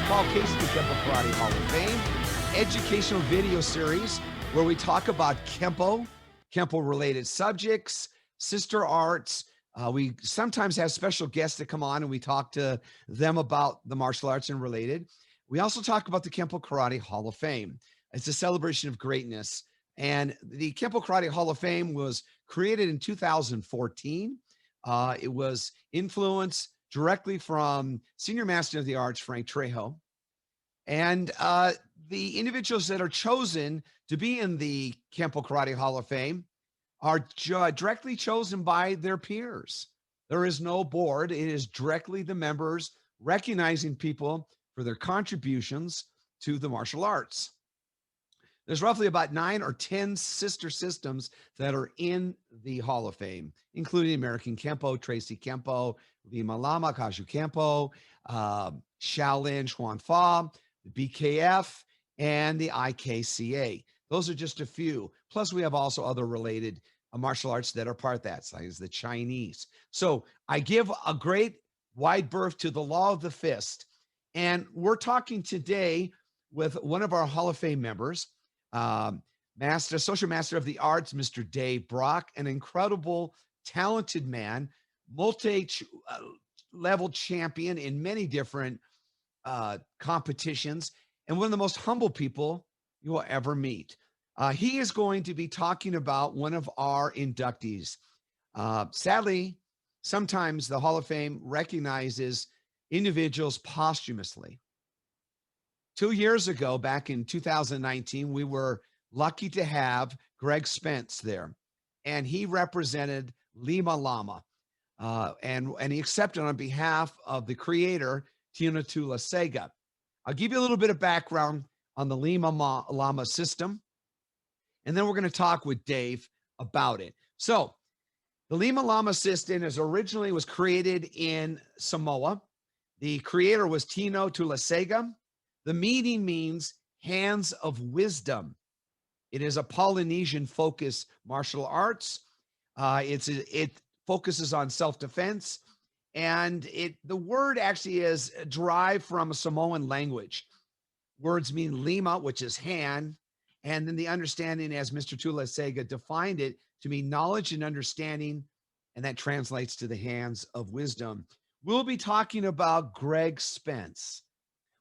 Paul Casey, the Kenpo Karate Hall of Fame, educational video series where we talk about Kenpo, Kenpo-related subjects, sister arts. We sometimes have special guests that come on and we talk to them about the martial arts and related. We also talk about the Kenpo Karate Hall of Fame. It's a celebration of greatness. And the Kenpo Karate Hall of Fame was created in 2014. It was influenced directly from Senior Master of the Arts, Frank Trejo. And the individuals that are chosen to be in the Kenpo Karate Hall of Fame are directly chosen by their peers. There is no board. It is directly the members recognizing people for their contributions to the martial arts. There's roughly about 9 or 10 sister systems that are in the Hall of Fame, including American Kenpo, Tracy Kenpo, Lima Lama, Kaju Kenpo, Shaolin, Chuan Fa, the BKF, and the IKCA. Those are just a few. Plus, we have also other related martial arts that are part of that, such as the Chinese. So I give a great wide berth to the law of the fist. And we're talking today with one of our Hall of Fame members, Social Master of the Arts, Mr. Dave Brock, an incredible, talented man, multi-level champion in many different competitions, and one of the most humble people you will ever meet. He is going to be talking about one of our inductees. Sadly, sometimes the Hall of Fame recognizes individuals posthumously. 2 years ago, back in 2019, we were lucky to have Greg Spence there, and he represented Lima Lama, and he accepted on behalf of the creator, Tino Tuiolosega. I'll give you a little bit of background on the Lima Lama system, and then we're going to talk with Dave about it. So the Lima Lama system was created in Samoa. The creator was Tino Tuiolosega. The meaning means hands of wisdom. It is a Polynesian-focused martial arts. It focuses on self-defense, and the word actually is derived from a Samoan language. Words mean lima, which is hand, and then the understanding, as Mr. Tuiolosega defined it, to mean knowledge and understanding, and that translates to the hands of wisdom. We'll be talking about Greg Spence.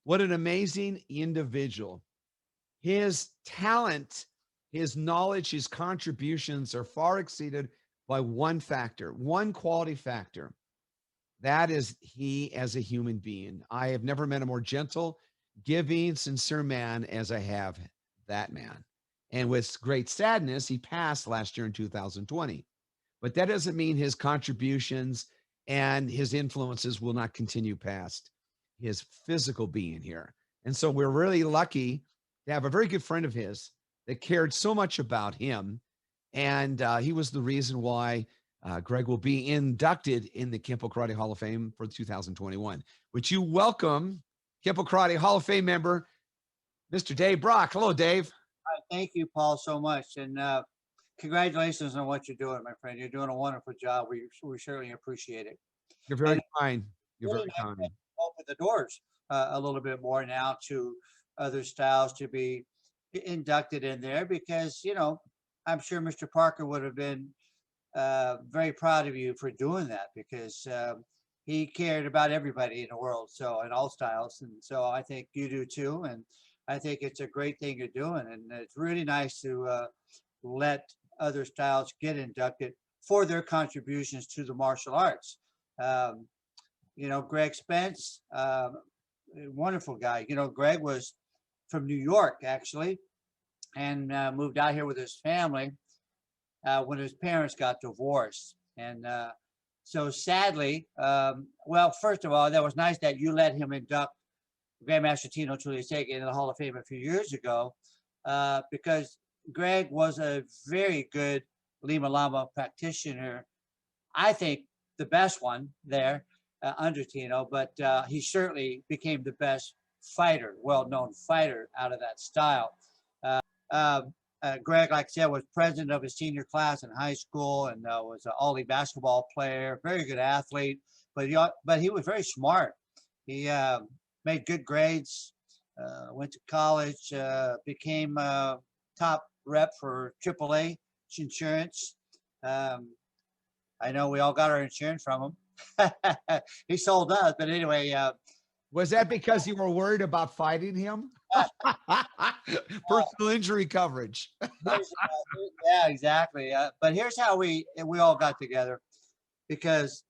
What an amazing individual. His talent, his knowledge, his contributions are far exceeded by one factor, one quality factor. That is he as a human being. I have never met a more gentle, giving, sincere man as I have that man. And with great sadness, he passed last year in 2020. But that doesn't mean his contributions and his influences will not continue past his physical being here. And so we're really lucky to have a very good friend of his that cared so much about him. And he was the reason why Greg will be inducted in the Kenpo Karate Hall of Fame for 2021. Would you welcome Kenpo Karate Hall of Fame member, Mr. Dave Brock. Hello, Dave. Thank you, Paul, so much. And congratulations on what you're doing, my friend. You're doing a wonderful job. We certainly appreciate it. You're very kind. You're really very kind. Open the doors a little bit more now to other styles to be inducted in there because, I'm sure Mr. Parker would have been very proud of you for doing that because he cared about everybody in the world, so in all styles. And so I think you do too. And I think it's a great thing you're doing. And it's really nice to let other styles get inducted for their contributions to the martial arts. Greg Spence, wonderful guy. Greg was from New York, actually, and moved out here with his family when his parents got divorced. And so sadly, first of all, that was nice that you let him induct Grandmaster Tino Tuiolosega into the Hall of Fame a few years ago, because Greg was a very good Lima Lama practitioner. I think the best one there under Tino, but he certainly became the best fighter, well-known fighter out of that style. Greg, like I said, was president of his senior class in high school and was an all-league basketball player, very good athlete, but he was very smart. He made good grades, went to college, became a top rep for AAA insurance. I know we all got our insurance from him. He sold us, but anyway. Was that because you were worried about fighting him? Personal injury coverage. Yeah, exactly. But here's how we all got together, because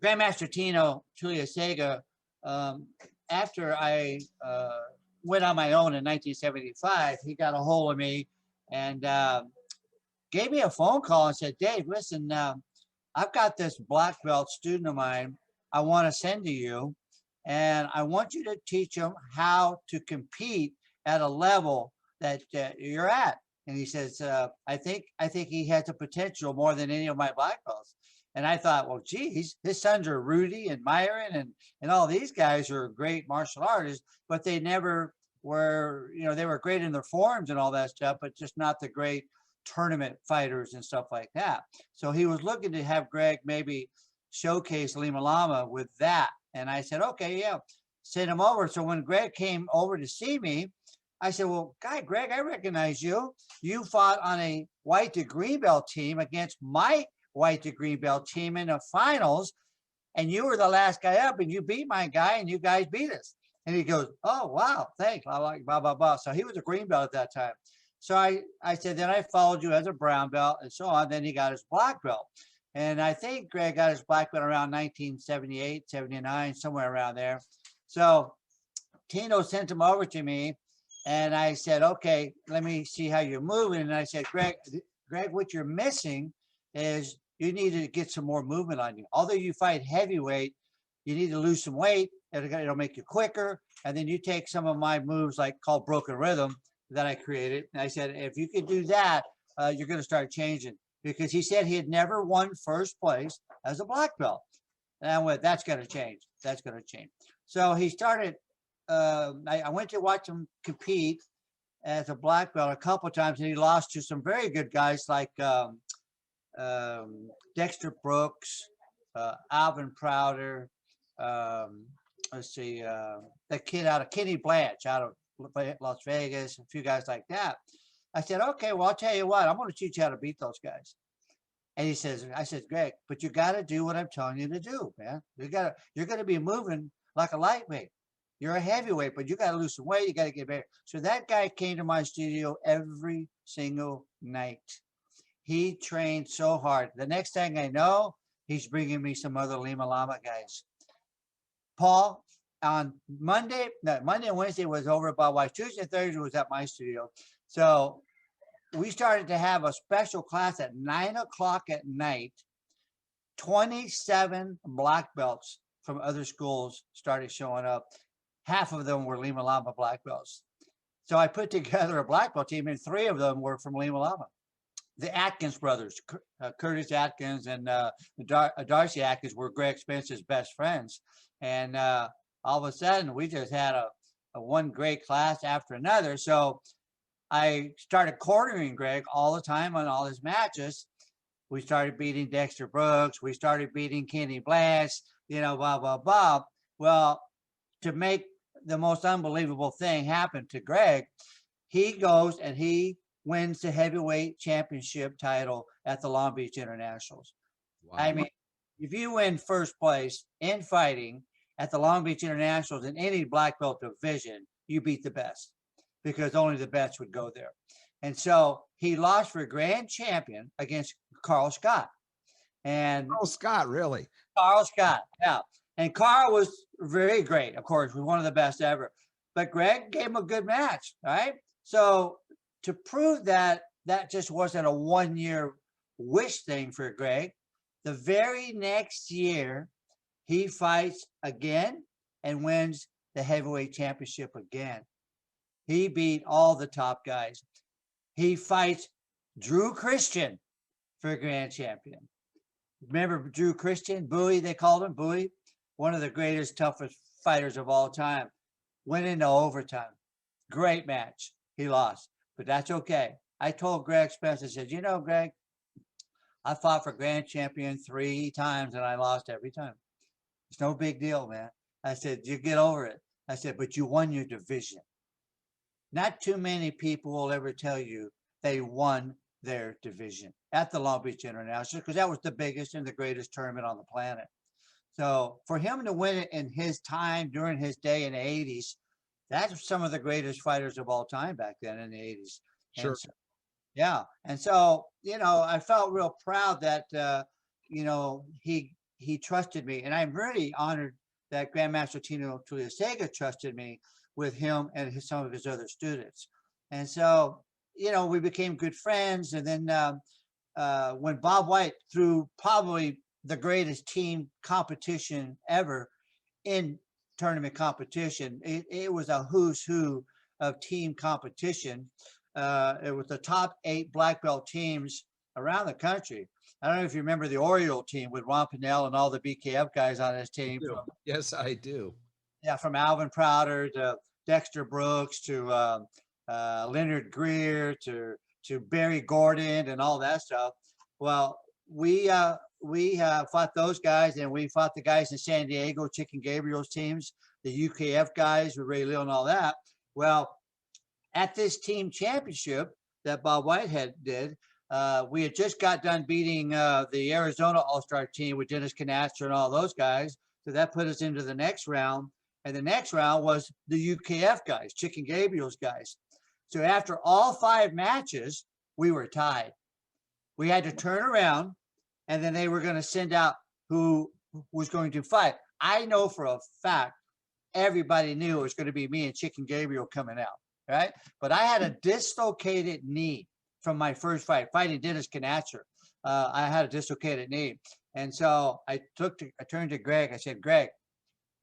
Grandmaster Tino Tuiolosega, after I went on my own in 1975, he got a hold of me and gave me a phone call and said, Dave, listen, I've got this black belt student of mine I want to send to you, and I want you to teach them how to compete at a level that you're at. And he says, I think he has the potential more than any of my black belts. And I thought, well, geez, his sons are Rudy and Myron and all these guys are great martial artists, but they never were, you know, they were great in their forms and all that stuff, but just not the great tournament fighters and stuff like that. So he was looking to have Greg maybe showcase Lima Lama with that. And I said, okay, yeah, send him over. So when Greg came over to see me, I said, well, Greg, I recognize you. You fought on a white to green belt team against my white to green belt team in the finals, and you were the last guy up, and you beat my guy, and you guys beat us. And he goes, oh, wow, thanks. I like blah, blah, blah. So he was a green belt at that time. So I said, then I followed you as a brown belt and so on. Then he got his black belt. And I think Greg got his black belt around 1978, 79, somewhere around there. So Tino sent him over to me, and I said, okay, let me see how you're moving. And I said, Greg, what you're missing is you need to get some more movement on you. Although you fight heavyweight, you need to lose some weight. It'll make you quicker. And then you take some of my moves, like called broken rhythm, that I created. And I said, if you could do that, you're going to start changing. Because he said he had never won first place as a black belt. And I went, that's going to change. That's going to change. So he started, I went to watch him compete as a black belt a couple of times, and he lost to some very good guys like Dexter Brooks, Alvin Prouder, let's see, the kid out of Kenny Blanche out of Las Vegas, a few guys like that. I said, okay, well, I'll tell you what, I'm going to teach you how to beat those guys. And he says, I said, Greg, but you got to do what I'm telling you to do, man. You're going to be moving like a lightweight. You're a heavyweight, but you got to lose some weight. You got to get better. So that guy came to my studio every single night. He trained so hard. The next thing I know, he's bringing me some other Lima Lama guys. Paul, on Monday and Wednesday was over at Bob White. Tuesday and Thursday was at my studio. So we started to have a special class at 9 o'clock at night. 27 black belts from other schools started showing up. Half of them were Lima Lama black belts. So I put together a black belt team, and 3 of them were from Lima Lama. The Atkins brothers, Curtis Atkins and Darcy Atkins, were Greg Spence's best friends. And all of a sudden, we just had a one great class after another. So I started cornering Greg all the time on all his matches. We started beating Dexter Brooks. We started beating Kenny Blanche, you know, blah, blah, blah. Well, to make the most unbelievable thing happen to Greg, he goes and he wins the heavyweight championship title at the Long Beach Internationals. Wow. I mean, if you win first place in fighting at the Long Beach Internationals in any black belt division, you beat the best, because only the best would go there. And so he lost for grand champion against Carl Scott. And Carl Scott, really? Carl Scott, yeah. And Carl was very great, of course, was one of the best ever. But Greg gave him a good match, right? So to prove that that just wasn't a one-year wish thing for Greg, the very next year, he fights again and wins the heavyweight championship again. He beat all the top guys. He fights Drew Christian for grand champion. Remember Drew Christian? Bowie, they called him Bowie. One of the greatest, toughest fighters of all time. Went into overtime. Great match. He lost, but that's okay. I told Greg Spence, I said, you know, Greg, I fought for grand champion 3 times and I lost every time. It's no big deal, man. I said, you get over it. I said, but you won your division. Not too many people will ever tell you they won their division at the Long Beach International, because that was the biggest and the greatest tournament on the planet. So for him to win it in his time during his day in the 80s, that's some of the greatest fighters of all time back then in the 80s. Sure. And so, yeah. And so, I felt real proud that, he trusted me. And I'm really honored that Grandmaster Tino Tuiolosega trusted me with him and some of his other students. And so, we became good friends. And then when Bob White threw probably the greatest team competition ever in tournament competition, it was a who's who of team competition. It was the top 8 black belt teams around the country. I don't know if you remember the Oriole team with Ron Pinnell and all the BKF guys on his team. Yes, I do. Yeah, from Alvin Prouder to Dexter Brooks to Leonard Greer to Barry Gordon and all that stuff. Well, we fought those guys, and we fought the guys in San Diego, Chicken Gabriel's teams, the UKF guys with Ray Leo and all that. Well, at this team championship that Bob Whitehead did, we had just got done beating the Arizona All-Star team with Dennis Canastra and all those guys. So that put us into the next round. And the next round was the UKF guys, Chicken Gabriel's guys. So after all 5 matches, we were tied. We had to turn around, and then they were going to send out who was going to fight. I know for a fact everybody knew it was going to be me and Chicken Gabriel coming out, right? But I had a dislocated knee from my first fight, fighting Dennis Canastra. I had a dislocated knee. And so I turned to Greg. I said, Greg,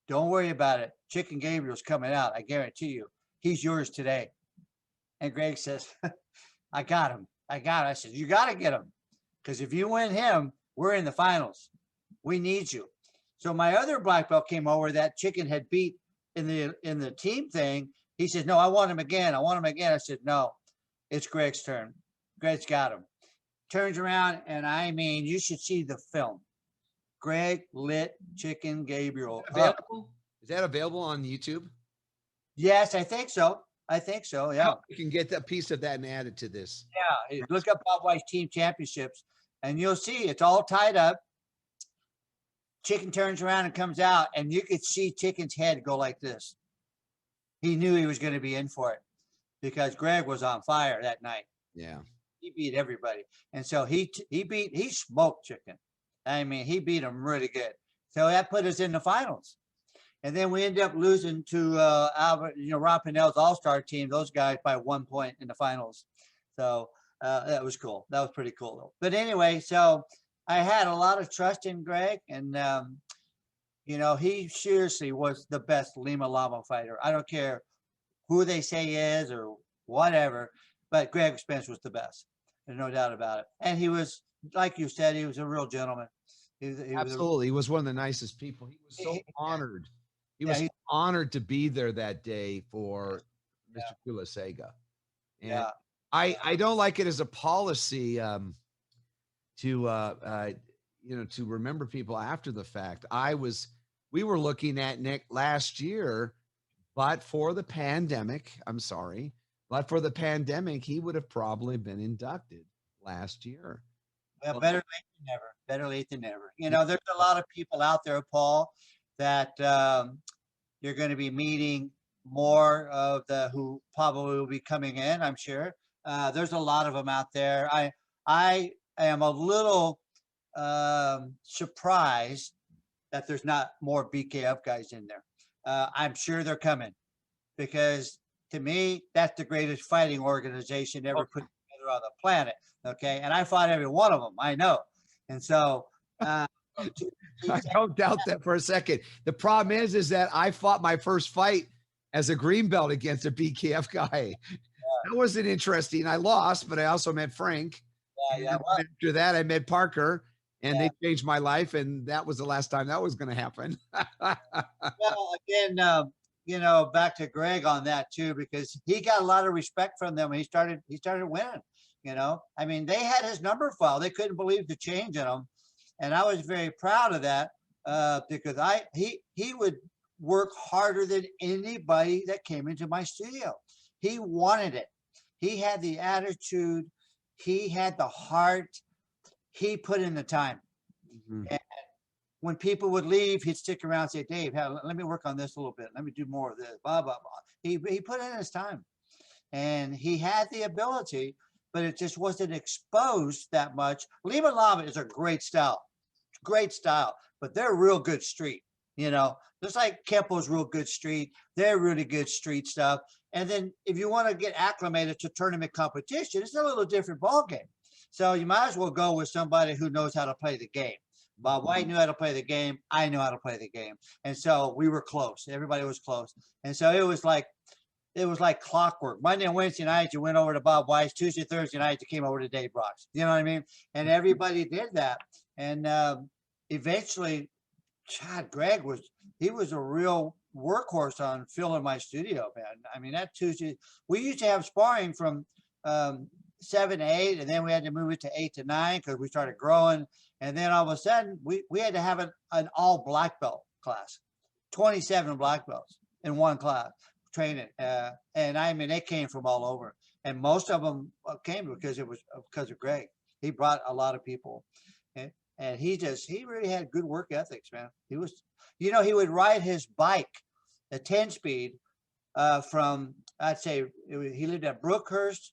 don't worry about it. Chicken Gabriel's coming out. I guarantee you. He's yours today. And Greg says, I got him. I said, you got to get him. Because if you win him, we're in the finals. We need you. So my other black belt came over that Chicken had beat in the team thing. He said, no, I want him again. I said, no, it's Greg's turn. Greg's got him. Turns around, and I mean, you should see the film. Greg lit Chicken Gabriel up. Is that available on YouTube? Yes, I think so. Yeah. You can get that piece of that and add it to this. Yeah. Look up Bob White's team championships, and you'll see it's all tied up. Chicken turns around and comes out, and you could see Chicken's head go like this. He knew he was going to be in for it because Greg was on fire that night. Yeah. He beat everybody. And so he smoked Chicken. I mean, he beat him really good. So that put us in the finals. And then we ended up losing to Albert, Ron Pinnell's All-Star team, those guys by 1 point in the finals. So that was cool. That was pretty cool though. But anyway, so I had a lot of trust in Greg, and he seriously was the best Lima Lama fighter. I don't care who they say he is or whatever, but Greg Spence was the best. There's no doubt about it. And he was, like you said, he was a real gentleman. Absolutely. He was one of the nicest people. He was so honored. He was honored to be there that day for Mr. Tuiolosega. And I don't like it as a policy to remember people after the fact. We were looking at Nick last year, but for the pandemic, he would have probably been inducted last year. Well, better late than never. Better late than never. There's a lot of people out there, Paul, that you're going to be meeting more of who probably will be coming in, I'm sure. There's a lot of them out there. I am a little surprised that there's not more BKF guys in there. I'm sure they're coming because to me, that's the greatest fighting organization ever put together on the planet. Okay. And I fought every one of them. I know. And so, I don't doubt that for a second. The problem is that I fought my first fight as a green belt against a BKF guy. That wasn't interesting. I lost, but I also met Frank. After that, I met Parker, and they changed my life. And that was the last time that was going to happen. Well, again, back to Greg on that too, because he got a lot of respect from them when he started winning. I mean, they had his number file. They couldn't believe the change in him. And I was very proud of that because he would work harder than anybody that came into my studio. He wanted it. He had the attitude. He had the heart. He put in the time. Mhm. And when people would leave, he'd stick around and say, Dave, let me work on this a little bit. Let me do more of this, blah, blah, blah. He put in his time. And he had the ability, but it just wasn't exposed that much. Lima Lama is a great style, but they're real good street, you know, just like Kenpo's real good street. They're really good street stuff. And then if you want to get acclimated to tournament competition, it's a little different ball game. So you might as well go with somebody who knows how to play the game. Bob White knew how to play the game. I knew how to play the game. And so we were close. Everybody was close. And so it was like clockwork. Monday and Wednesday night, you went over to Bob White's. Tuesday, Thursday night, you came over to Dave Brock's. You know what I mean? And everybody did that. And eventually, God, Greg was a real workhorse on filling my studio, man. I mean, that Tuesday, we used to have sparring from 7 to 8, and then we had to move it to 8 to 9 because we started growing. And then all of a sudden, we had to have an all black belt class, 27 black belts in one class training. And I mean, they came from all over, and most of them came because of Greg. He brought a lot of people, and he really had good work ethics, man. He was, you know, he would ride his bike, a 10-speed, from, I'd say he lived at Brookhurst,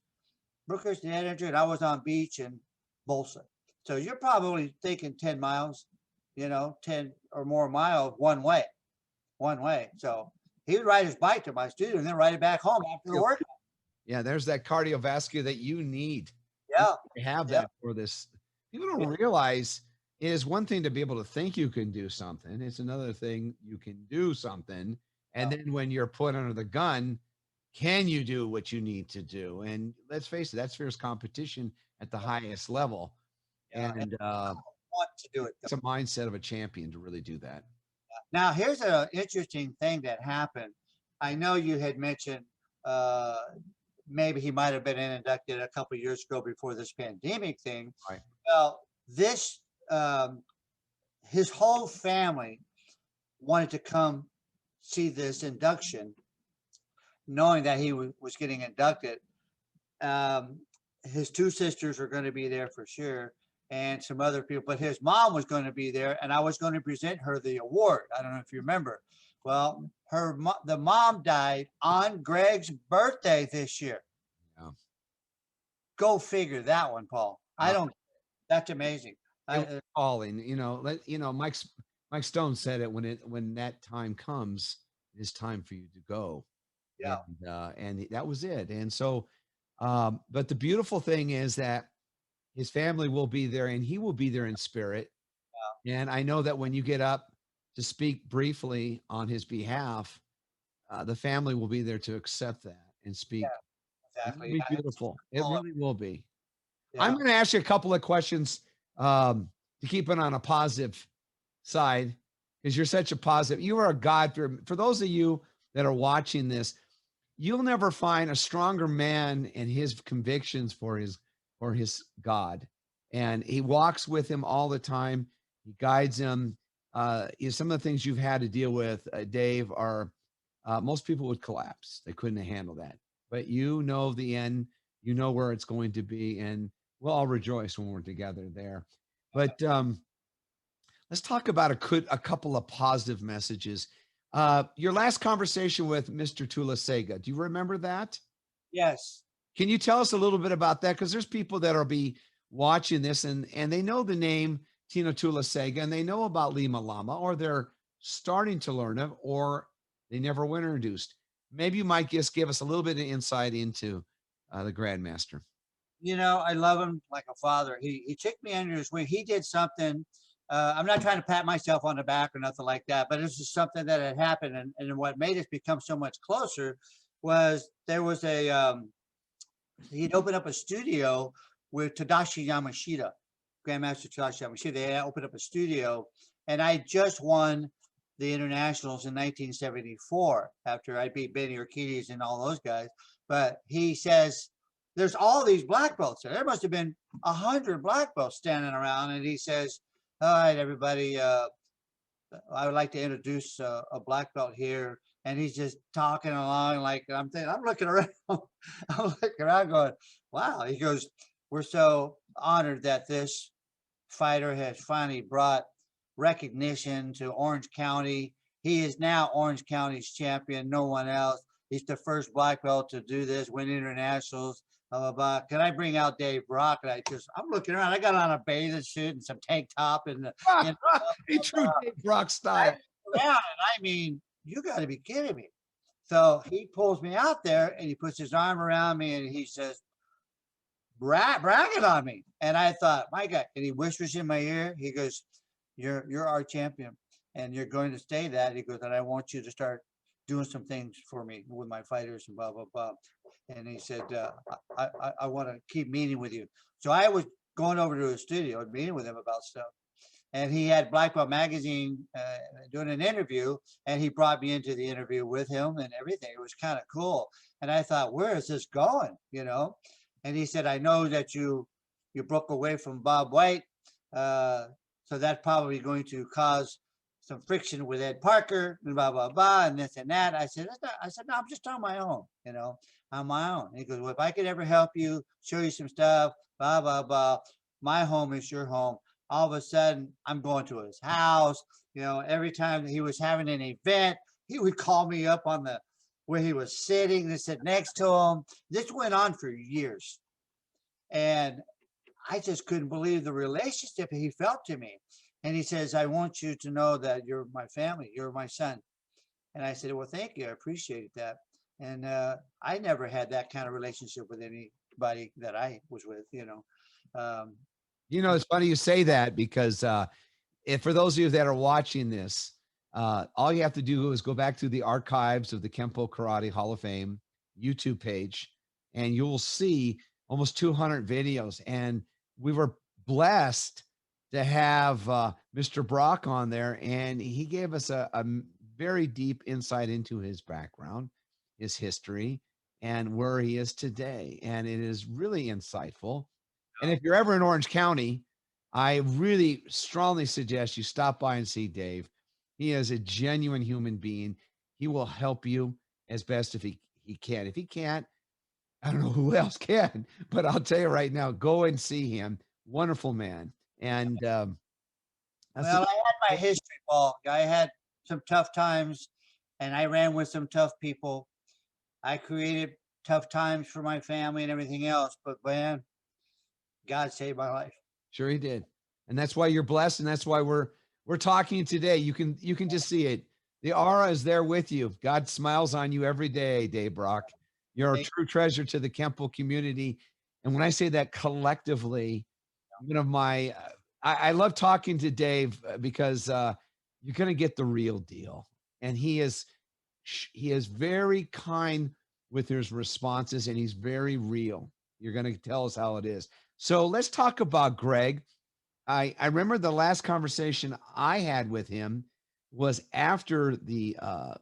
the Editor, and I was on Beach and Bolsa. So you're probably thinking 10 miles, you know, 10 or more miles one way. So he would ride his bike to my studio and then ride it back home after the workout. Yeah, there's that cardiovascular that you need. Yeah. You have that for this. People don't realize it is one thing to be able to think you can do something. It's another thing you can do something. And then when you're put under the gun, can you do what you need to do? And let's face it, that's fierce competition at the highest level. And I want to do it. It's a mindset of a champion to really do that. Now, here's an interesting thing that happened. I know you had mentioned maybe he might have been inducted a couple of years ago before this pandemic thing. Right. Well, this his whole family wanted to come see this induction, knowing that he was getting inducted. His two sisters were going to be there for sure, and some other people, but his mom was going to be there, and I was going to present her the award. I don't know if you remember. Well, the mom died on Greg's birthday this year. Yeah. Go figure that one, Paul. I don't. That's amazing. Calling, you know, Mike Stone said it when that time comes, it's time for you to go. Yeah. And that was it. And so, but the beautiful thing is that his family will be there and he will be there in spirit. Yeah. And I know that when you get up to speak briefly on his behalf, the family will be there to accept that and speak. Yeah, exactly. It'll be beautiful. It really will be. Yeah. I'm going to ask you a couple of questions to keep it on a positive side, because you're such a positive. You are a God for those of you that are watching this. You'll never find a stronger man in his convictions for his God, and he walks with him all the time. He guides him. Some of the things you've had to deal with, Dave, are most people would collapse. They couldn't handle that, but you know the end. You know where it's going to be, and we'll all rejoice when we're together there. But let's talk about a couple of positive messages. Your last conversation with Mr. Tuiolosega, do you remember that? Yes. Can you tell us a little bit about that? Because there's people that will be watching this and they know the name Tino Tuiolosega and they know about Lima Lama, or they're starting to learn it, or they never were introduced. Maybe you might just give us a little bit of insight into the Grandmaster. You know, I love him like a father. He took me under his wing. He did something. I'm not trying to pat myself on the back or nothing like that, but this is something that had happened. And what made us become so much closer was there was he'd opened up a studio with Tadashi Yamashita, Grandmaster Tadashi Yamashita. They had opened up a studio, and I just won the internationals in 1974 after I beat Benny Urquidez and all those guys. But he says, there's all these black belts there. There must have been 100 black belts standing around. And he says, all right, everybody, I would like to introduce a black belt here. And he's just talking along like I'm thinking, I'm looking around, I'm looking around going, wow. He goes, we're so honored that this fighter has finally brought recognition to Orange County. He is now Orange County's champion, no one else. He's the first black belt to do this, win internationals. Blah, blah, blah. Can I bring out Dave Brock? And I'm looking around. I got on a bathing suit and some tank top and A true Dave Brock style. Around, and I mean, you got to be kidding me. So he pulls me out there and he puts his arm around me and he says, bragging on me. And I thought, my God, and he whispers in my ear, he goes, you're our champion and you're going to stay that. He goes, and I want you to start doing some things for me with my fighters and blah, blah, blah. And he said, I want to keep meeting with you. So I was going over to his studio and meeting with him about stuff. And he had Black Belt Magazine doing an interview, and he brought me into the interview with him and everything. It was kind of cool. And I thought, where is this going? You know? And he said, I know that you broke away from Bob White. So that's probably going to cause some friction with Ed Parker and blah, blah, blah, and this and that. I said, no, I'm just on my own, you know, on my own. And he goes, well, if I could ever help you, show you some stuff, blah, blah, blah. My home is your home. All of a sudden, I'm going to his house. You know, every time that he was having an event, he would call me up on where he was sitting and sit next to him. This went on for years. And I just couldn't believe the relationship he felt to me. And he says, I want you to know that you're my family. You're my son. And I said, well, thank you. I appreciate that. And I never had that kind of relationship with anybody that I was with, you know. You know, it's funny you say that because if for those of you that are watching this, all you have to do is go back to the archives of the Kenpo Karate Hall of Fame YouTube page, and you will see almost 200 videos. And we were blessed to have Mr. Brock on there, and he gave us a very deep insight into his background, his history, and where he is today. And it is really insightful. And if you're ever in Orange County, I really strongly suggest you stop by and see Dave. He is a genuine human being. He will help you as best if he can. If he can't, I don't know who else can, but I'll tell you right now, go and see him. Wonderful man. And well, I had my history, Paul. I had some tough times, and I ran with some tough people. I created tough times for my family and everything else, but man, God saved my life. Sure he did. And that's why you're blessed, and that's why we're talking today. You can just see it. The aura is there with you. God smiles on you every day, Dave Brock. You're a true treasure to the Kenpo community. And when I say that collectively, one of my I love talking to Dave because you're going to get the real deal. And he is very kind with his responses, and he's very real. You're going to tell us how it is. So let's talk about Greg. I remember the last conversation I had with him was after the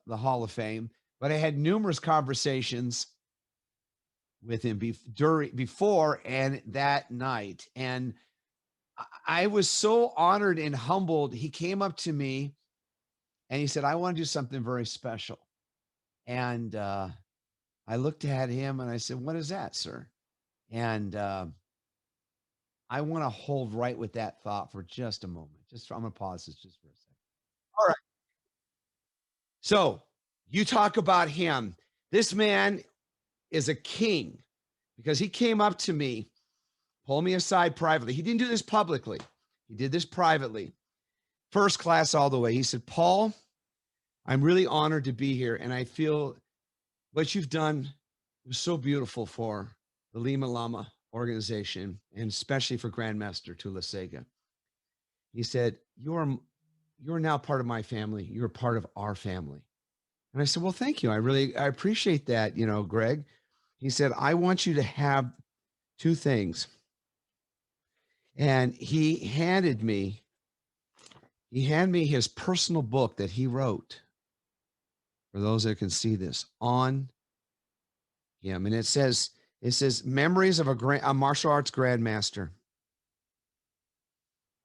Hall of Fame, but I had numerous conversations with him before and that night. And I was so honored and humbled. He came up to me and he said, I want to do something very special. And I looked at him and I said, what is that, sir? And I want to hold right with that thought for just a moment. I'm going to pause this just for a second. All right. So you talk about him. This man is a king because he came up to me, pulled me aside privately. He didn't do this publicly. He did this privately. First class all the way. He said, Paul, I'm really honored to be here. And I feel what you've done was so beautiful for the Lima Lama organization, and especially for Grandmaster Tuiolosega. He said, you're now part of my family. You're part of our family. And I said, well, thank you. I appreciate that, Greg. He said, I want you to have two things. And he handed me his personal book that he wrote, for those that can see this, on him. And it says Memories of a Martial Arts Grandmaster.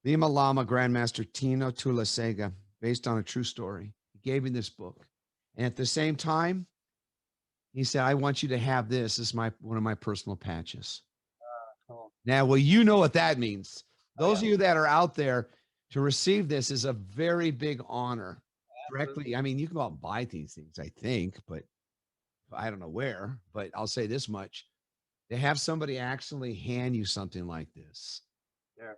Lima Lama Grandmaster Tino Tuiolosega, based on a true story. He gave me this book. And at the same time, he said, I want you to have this as one of my personal patches. Cool. Now, well, you know what that means. Oh, Those yeah. of you that are out there, to receive this is a very big honor. Directly, I mean, you can go out and buy these things, I think, but I don't know where. But I'll say this much: to have somebody actually hand you something like this, Yeah.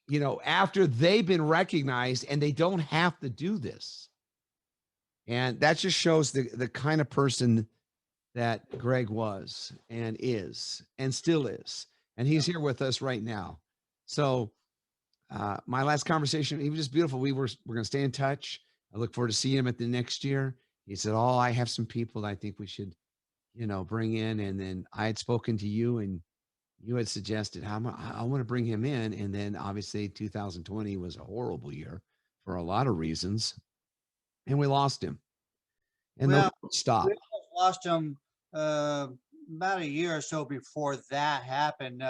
you know, after they've been recognized, and they don't have to do this, and that just shows the kind of person that Greg was and is and still is, and he's here with us right now. So my last conversation, he was just beautiful. We're going to stay in touch. I look forward to seeing him at the next year. He said, "Oh, I have some people that I think we should, you know, bring in." And then I had spoken to you, and you had suggested I want to bring him in. And then obviously 2020 was a horrible year for a lot of reasons, and we lost him. And the Well, Lord we stopped. lost him about a year or so before that happened.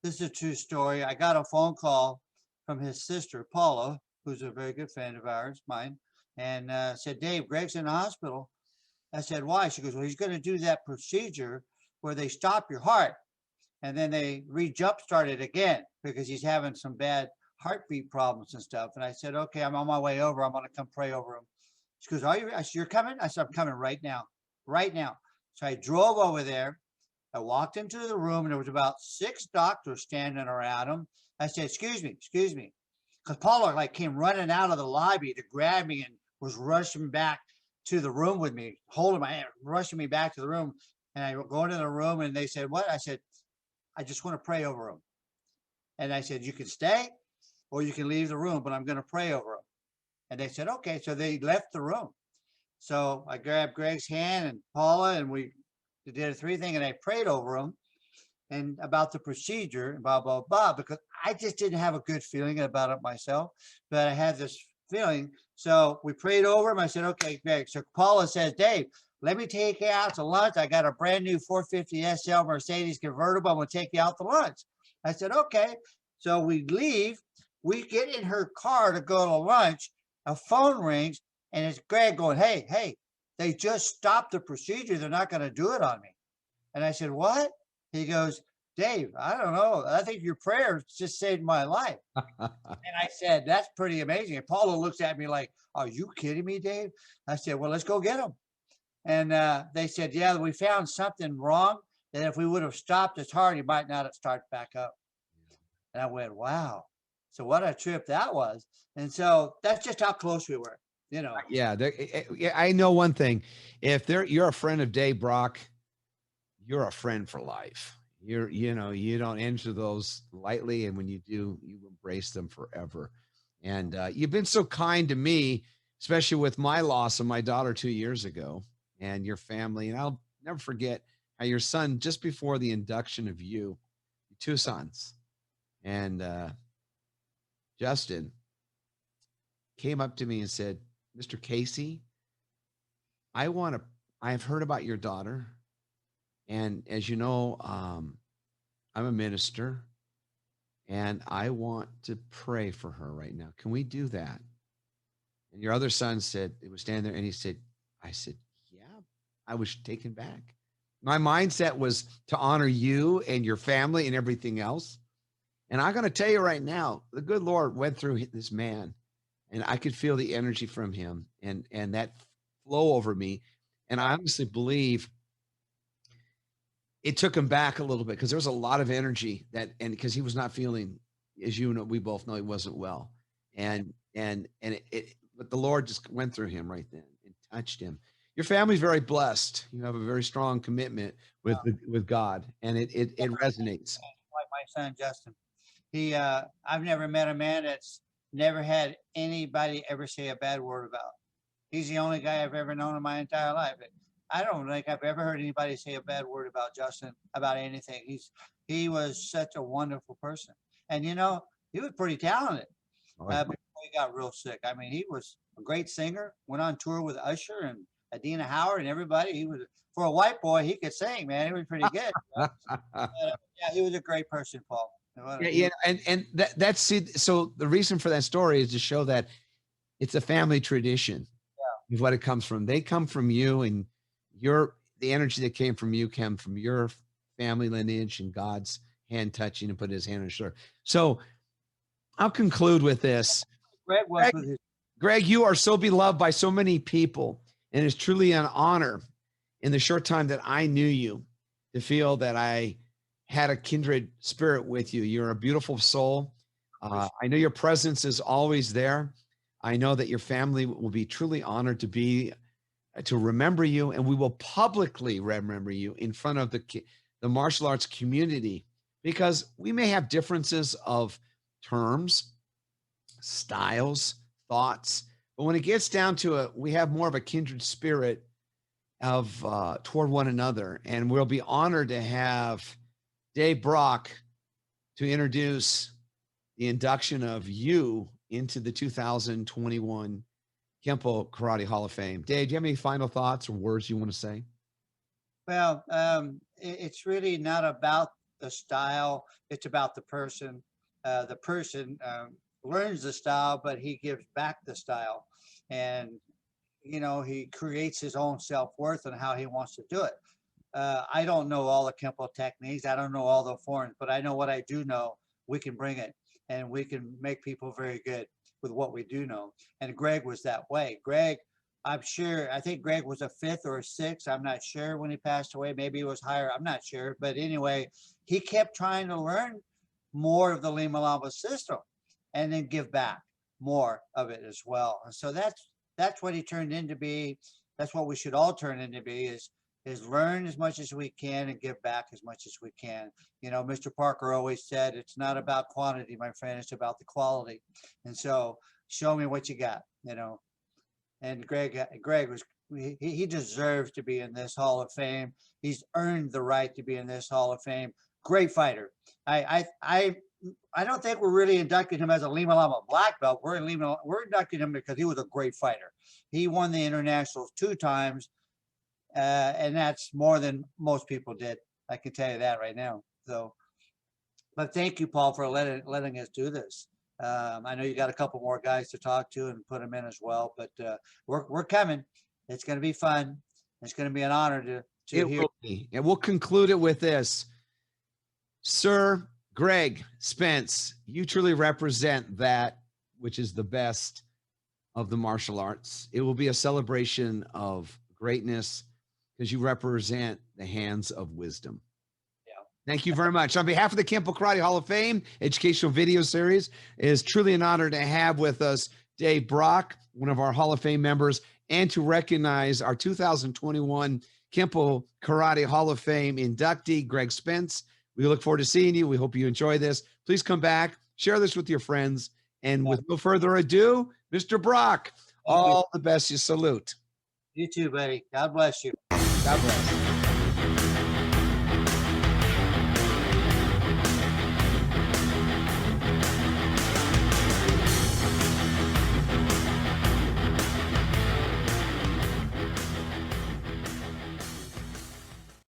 This is a true story. I got a phone call from his sister, Paula, who's a very good friend of ours, mine, and said, Dave, Greg's in the hospital. I said, why? She goes, well, he's going to do that procedure where they stop your heart and then they re-jump start it again because he's having some bad heartbeat problems and stuff. And I said, okay, I'm on my way over. I'm going to come pray over him. She goes, are you? I said, you're coming? I said, I'm coming right now, right now. So I drove over there. I walked into the room and there was about 6 doctors standing around him. I said, excuse me. Because Paula like came running out of the lobby to grab me and was rushing back to the room with me, holding my hand, rushing me back to the room. And I go into the room and they said, what? I said, I just want to pray over him. And I said, you can stay or you can leave the room, but I'm going to pray over him. And they said, okay. So they left the room. So I grabbed Greg's hand and Paula, and we did a 3 thing, and I prayed over him and about the procedure, blah, blah, blah, because I just didn't have a good feeling about it myself, but I had this feeling. So we prayed over him. I said, okay, Greg. So Paula says, Dave, let me take you out to lunch. I got a brand new 450 SL Mercedes convertible. I'm going to take you out to lunch. I said, okay. So we leave. We get in her car to go to lunch. A phone rings, and it's Greg going, hey, they just stopped the procedure. They're not going to do it on me. And I said, what? He goes, Dave, I don't know. I think your prayers just saved my life. And I said, that's pretty amazing. And Paula looks at me like, are you kidding me, Dave? I said, well, let's go get him. And they said, yeah, we found something wrong. That if we would have stopped his heart, he might not have started back up. And I went, wow. So what a trip that was. And so that's just how close we were, you know. Yeah, I know one thing. If you're a friend of Dave Brock, you're a friend for life. You know, you don't enter those lightly, and when you do, you embrace them forever. And you've been so kind to me, especially with my loss of my daughter 2 years ago, and your family. And I'll never forget how your son, just before the induction of you, 2 sons, and Justin came up to me and said, Mr. Casey, I've heard about your daughter. And as you know, I'm a minister and I want to pray for her right now. Can we do that? And your other son said, it was standing there and he said, I said, yeah, I was taken back. My mindset was to honor you and your family and everything else. And I'm going to tell you right now, the good Lord went through this man and I could feel the energy from him and that flow over me. And I honestly believe it took him back a little bit because there was a lot of energy and because he was not feeling, as you know, we both know he wasn't well. And but the Lord just went through him right then and touched him. Your family's very blessed. You have a very strong commitment with God, and it resonates. Like my son, Justin. I've never met a man that's never had anybody ever say a bad word about. He's the only guy I've ever known in my entire life. I don't think I've ever heard anybody say a bad word about Justin, about anything. He was such a wonderful person. And, you know, he was pretty talented before he got real sick. I mean, he was a great singer, went on tour with Usher and Adina Howard and everybody. He was, for a white boy, he could sing, man. He was pretty good. Yeah, he was a great person, Paul. Yeah, and that's it. So the reason for that story is to show that It's a family tradition of what it comes from. They come from you, and the energy that came from you came from your family lineage and God's hand touching and put his hand on your shoulder. So I'll conclude with this. Greg was with his. Greg, you are so beloved by so many people, and it's truly an honor in the short time that I knew you to feel that I had a kindred spirit with you. You're a beautiful soul. I know your presence is always there. I know that your family will be truly honored to remember you, and we will publicly remember you in front of the martial arts community, because we may have differences of terms, styles, thoughts, but when it gets down to it, we have more of a kindred spirit of toward one another, and we'll be honored to have Dave Brock to introduce the induction of you into the 2021 Kenpo Karate Hall of Fame. Dave, do you have any final thoughts or words you want to say? Well, it's really not about the style. It's about the person. The person learns the style, but he gives back the style. And, he creates his own self-worth and how he wants to do it. I don't know all the Kenpo techniques. I don't know all the forms, but I know what I do know. We can bring it, and we can make people very good with what we do know. And Greg was that way. Greg, I think Greg was a 5th or a 6th. I'm not sure when he passed away. Maybe he was higher. I'm not sure. But anyway, he kept trying to learn more of the Lima Lama system and then give back more of it as well. And so that's what he turned into be. That's what we should all turn into be, is learn as much as we can and give back as much as we can. Mr. Parker always said, it's not about quantity, my friend, it's about the quality. And so show me what you got, And Greg he deserves to be in this Hall of Fame. He's earned the right to be in this Hall of Fame. Great fighter. I don't think we're really inducting him as a Lima Lama black belt. We're inducting him because he was a great fighter. He won the internationals 2 times. And that's more than most people did. I can tell you that right now. So, but thank you, Paul, for letting us do this. I know you got a couple more guys to talk to and put them in as well, but we're coming. It's going to be fun. It's going to be an honor to hear. Will be. And we'll conclude it with this. Sir Greg Spence, you truly represent that which is the best of the martial arts. It will be a celebration of greatness, because you represent the hands of wisdom. Yeah. Thank you very much. On behalf of the Kenpo Karate Hall of Fame educational video series, it is truly an honor to have with us Dave Brock, one of our Hall of Fame members, and to recognize our 2021 Kenpo Karate Hall of Fame inductee, Greg Spence. We look forward to seeing you. We hope you enjoy this. Please come back, share this with your friends. And with no further ado, Mr. Brock, all the best. You salute. You too, buddy. God bless you. God bless.